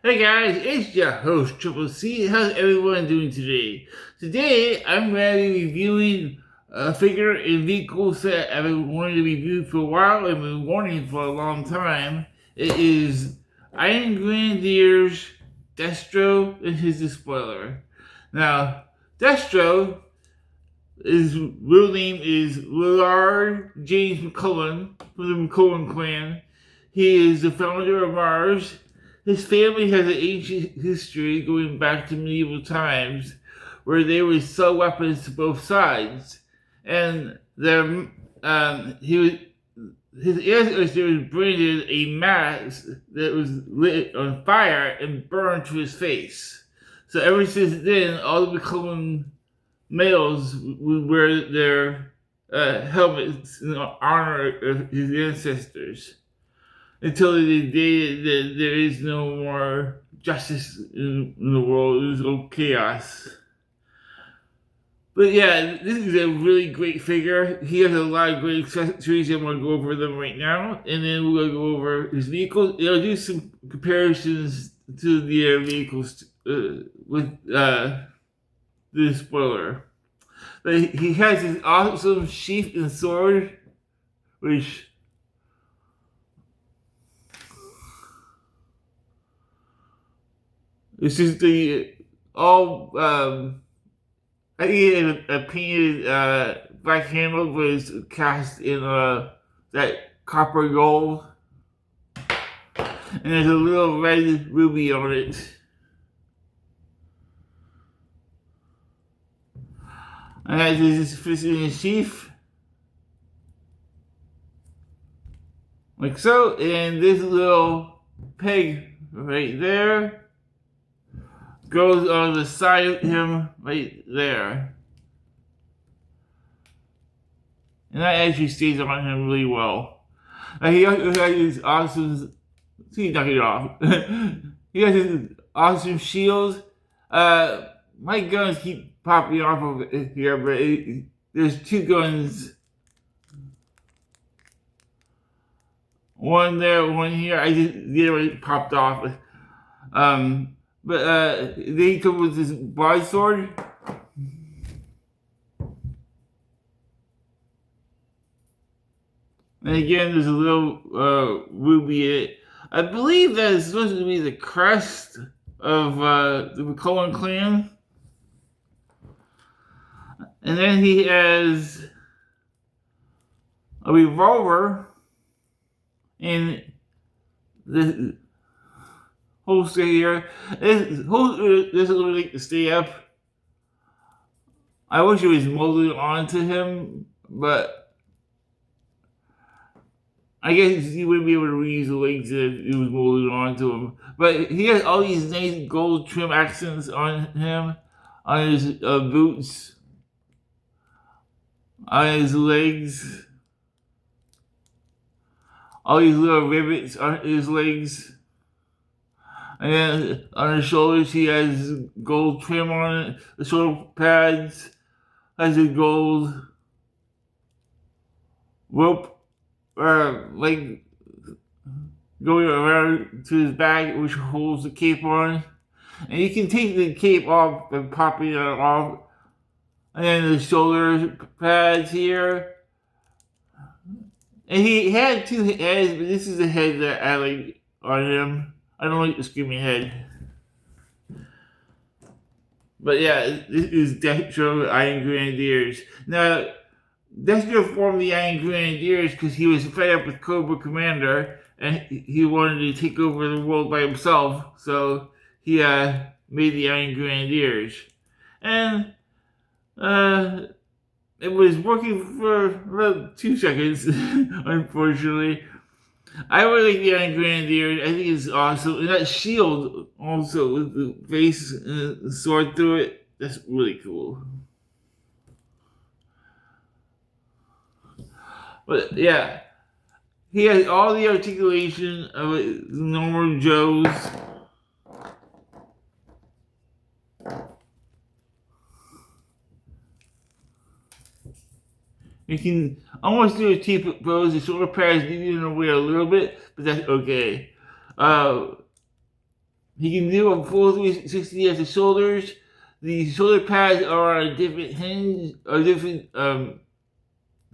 Hey guys, it's your host Triple C. How's everyone doing today? Today I'm going to be reviewing a figure and vehicle set I've been wanting to review for a while and been wanting for a long time. It is Iron Grenadiers Destro and his Despoiler. Now, Destro, his real name is Willard James McCullen from the McCullen clan. He is the founder of Mars. His family has an ancient history going back to medieval times where they would sell weapons to both sides. And he was, his ancestors branded a mask that was lit on fire and burned to his face. So ever since then, all the McCullen males would wear their helmets in honor of his ancestors until the day that there is no more justice in the world. There's no chaos. But yeah, this is a really great figure. He has a lot of great accessories. I'm going to go over them right now. And then we're going to go over his vehicles. I'll do some comparisons to the vehicles with the spoiler. But he has his awesome sheath and sword, which is just the all. I think he had a painted black handle, but it's cast in that copper gold, and there's a little red ruby on it. And that is fits in his sheath, like so. And this little peg right there goes on the side of him right there. And that actually stays on him really well. He also has his awesome. See, knock it off. He has his awesome shield. My guns keep popping off of here, but there's two guns. One there, one here. The other one popped off. But they come with this broadsword. And again, there's a little ruby in it. I believe that is supposed to be the crest of the McCullen clan. And then he has a revolver in the holster here. This holster doesn't really stay up. I wish it was molded onto him, but I guess you wouldn't be able to reuse the legs if it was molded onto him. But he has all these nice gold trim accents on him, on his boots, on his legs, all these little rivets on his legs. And then on his shoulders, he has gold trim on it. The shoulder pads has a gold rope, like going around to his back, which holds the cape on. And you can take the cape off and popping it off. And then the shoulder pads here. And he had two heads, but this is the head that I like on him. I don't like the screaming head. But yeah, this is Destro Iron Grenadiers. Now, Destro formed the Iron Grenadiers because he was fed up with Cobra Commander and he wanted to take over the world by himself. So he made the Iron Grenadiers. And it was working for about 2 seconds, unfortunately. I really like the Iron Grenadier. I think it's awesome. And that shield also with the face and the sword through it. That's really cool. But yeah, he has all the articulation of a normal Joe's. You can almost do a T pose. The shoulder pads need to wear a little bit, but that's okay. He can do a full 360 at the shoulders. The shoulder pads are on a different hinge, or different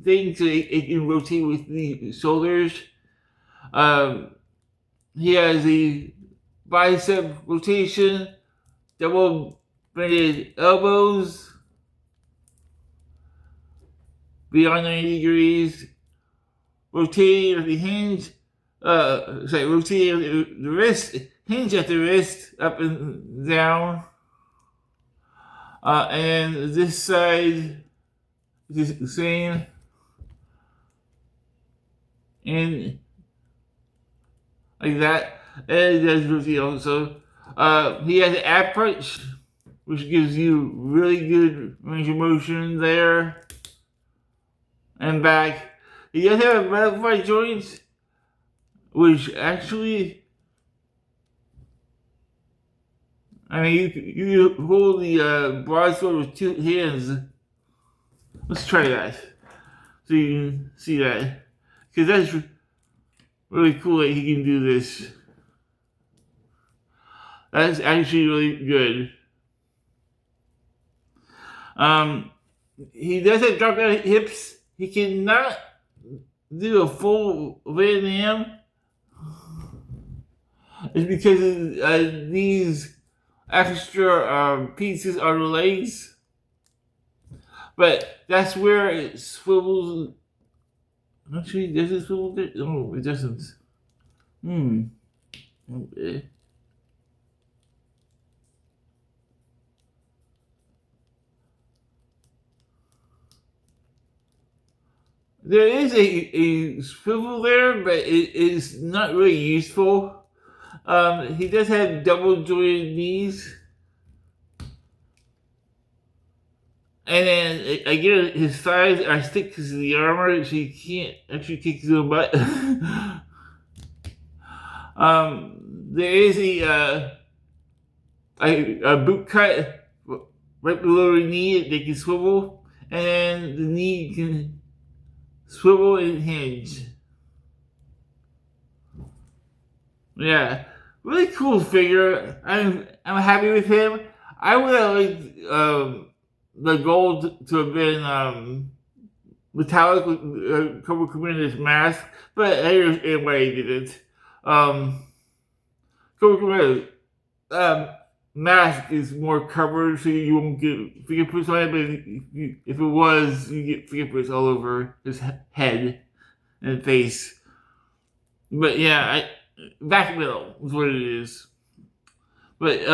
thing, so it can rotate with the shoulders. He has the bicep rotation, double bended elbows beyond 90 degrees, rotating at the hinge, rotating the wrist, hinge at the wrist, up and down. And this side is the same. And like that. And it does rotate also. He has an ab punch, which gives you really good range of motion there and back. He does have butterfly joints, which actually, I mean, you hold the broadsword with two hands. Let's try that, so you can see that, because that's really cool that he can do this. That's actually really good. He does have drop down hips. He cannot do a full Van Dam. It's because of these extra pieces on the legs. But that's where it swivels. Actually, does it swivel there? No, it doesn't. Okay. There is a swivel there, but it is not really useful. He does have double jointed knees. And then, again, his thighs are stick to the armor, so he can't actually kick his own butt. There is a boot cut right below the knee that can swivel, and the knee can swivel and hinge. Yeah, really cool figure. I'm happy with him. I would have liked the gold to have been metallic with Cobra Commander's mask, but I understand why he didn't. Cobra Commander mask is more covered, so you won't get fingerprints on it, but if it was, you get fingerprints all over his head and face. But yeah, back middle is what it is. But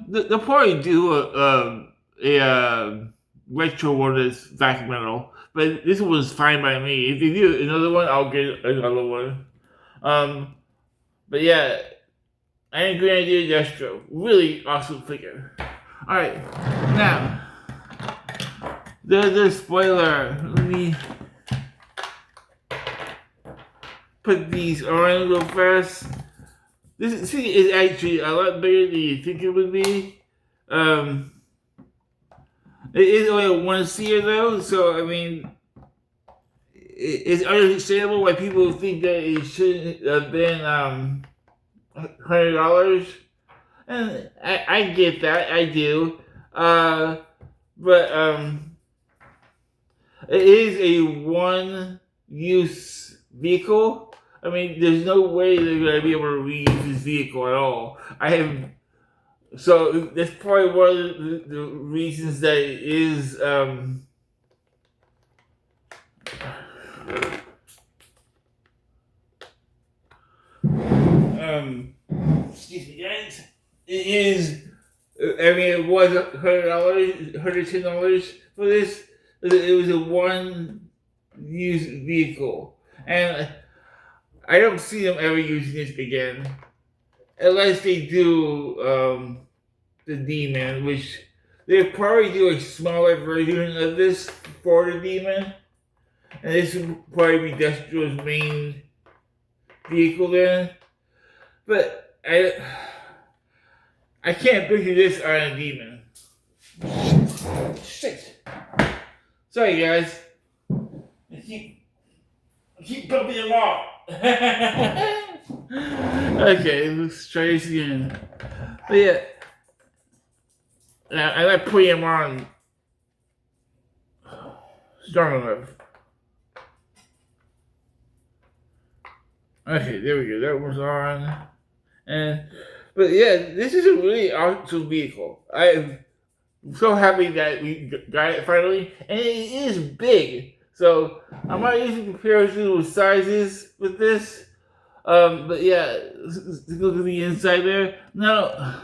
they'll probably do a retro one that's back metal, but this one's fine by me. If they do another one, I'll get another one. But yeah, and Grenadiers Destro, really awesome figure. All right, now the Despoiler. Let me put these on real fast. This thing is actually a lot bigger than you think it would be. It is only a one-seater though, so I mean, it's understandable why people think that it shouldn't have been $100, and I get that, I do. But it is a one-use vehicle. I mean, there's no way they're going to be able to reuse this vehicle at all. So that's probably one of the reasons that it is excuse me guys, it is, I mean, it was $100, $110 for this. It was a one-use vehicle, and I don't see them ever using this again, unless they do the Demon, which they'll probably do a smaller version of this for the Demon, and this would probably be Destro's main vehicle then. But I can't picture this on a Demon. Shit. Sorry guys. I keep bumping them off. Okay, let's try this again. But yeah, I like putting them on strong enough. Okay, there we go. That one's on. And but yeah, this is a really awesome vehicle. I'm so happy that we got it finally, and it is big. So I might use a comparison with sizes with this. But yeah, look at the inside there. Now,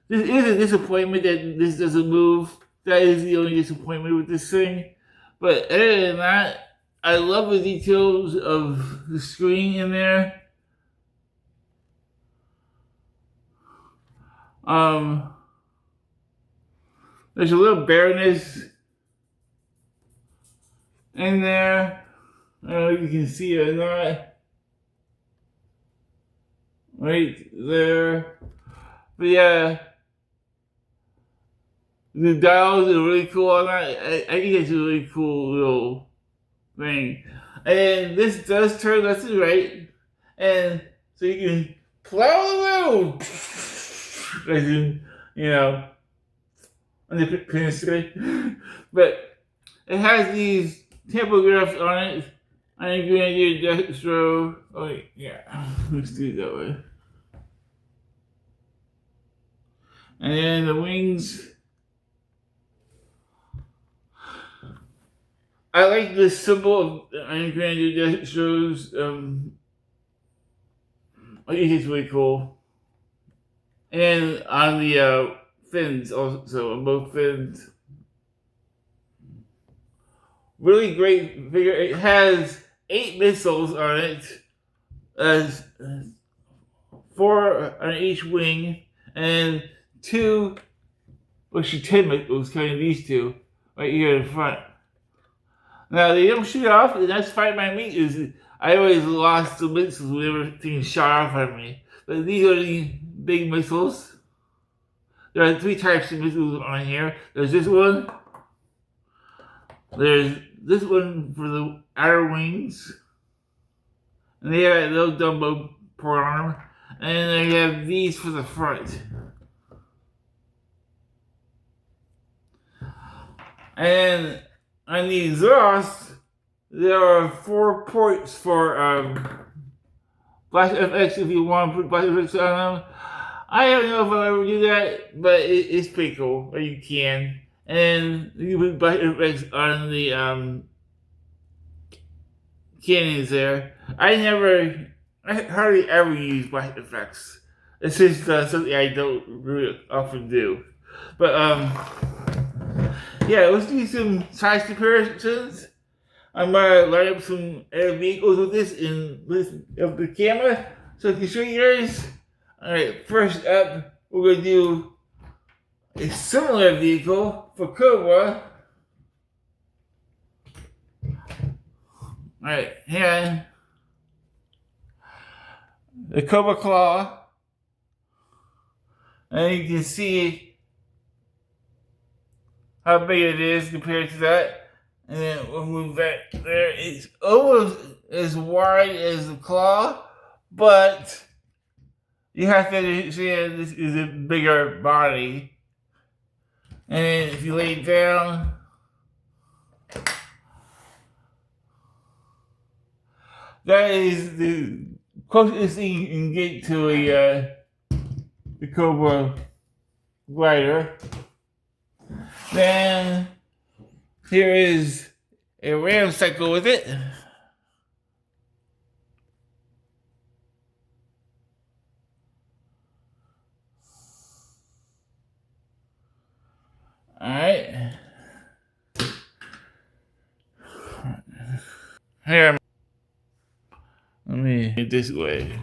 this is a disappointment that this doesn't move. That is the only disappointment with this thing. But other than that, I love the details of the screen in there. Um, there's a little bareness in there. I don't know if you can see it or not. Right there. But yeah, the dials are really cool on that. I think it's a really cool little thing. And this does turn left and right. And so you can plow the road. As in, you know, on the pedestrian. But it has these tachographs on it. I'm Grenadiers Destro. Oh, yeah. Let's do it that way. And then the wings. I like the symbol of Iron Grenadier Destro's. I think it's really cool. And on the fins, also, on both fins. Really great figure. It has 8 missiles on it. 4 on each wing. And 2, actually 10 missiles, counting these 2, right here in front. Now, they don't shoot off, and that's fine by me. Is I always lost the missiles whenever things shot off on me. But these are the big missiles. There are 3 types of missiles on here. There's this one. There's this one for the outer wings. And they have a little Dumbo port on them. And they have these for the front. And on the exhaust, there are 4 ports for Flash FX if you want to put Flash FX on them. I don't know if I'll ever do that, but it's pretty cool. Or you can. And you put Flash FX on the cannons there. I hardly ever use Flash FX. It's just something I don't really often do. But yeah, let's do some size comparisons. I'm gonna line up some air vehicles with this with the camera so I can show you guys. Alright, first up, we're gonna do a similar vehicle for Cobra. Alright, here, the Cobra Claw. And you can see how big it is compared to that. And then we'll move that there. It's almost as wide as the claw, but you have to understand this is a bigger body. And then if you lay it down, that is the closest thing you can get to the Cobra glider. Then here is a ram cycle with it. Alright. Here, let me get this way.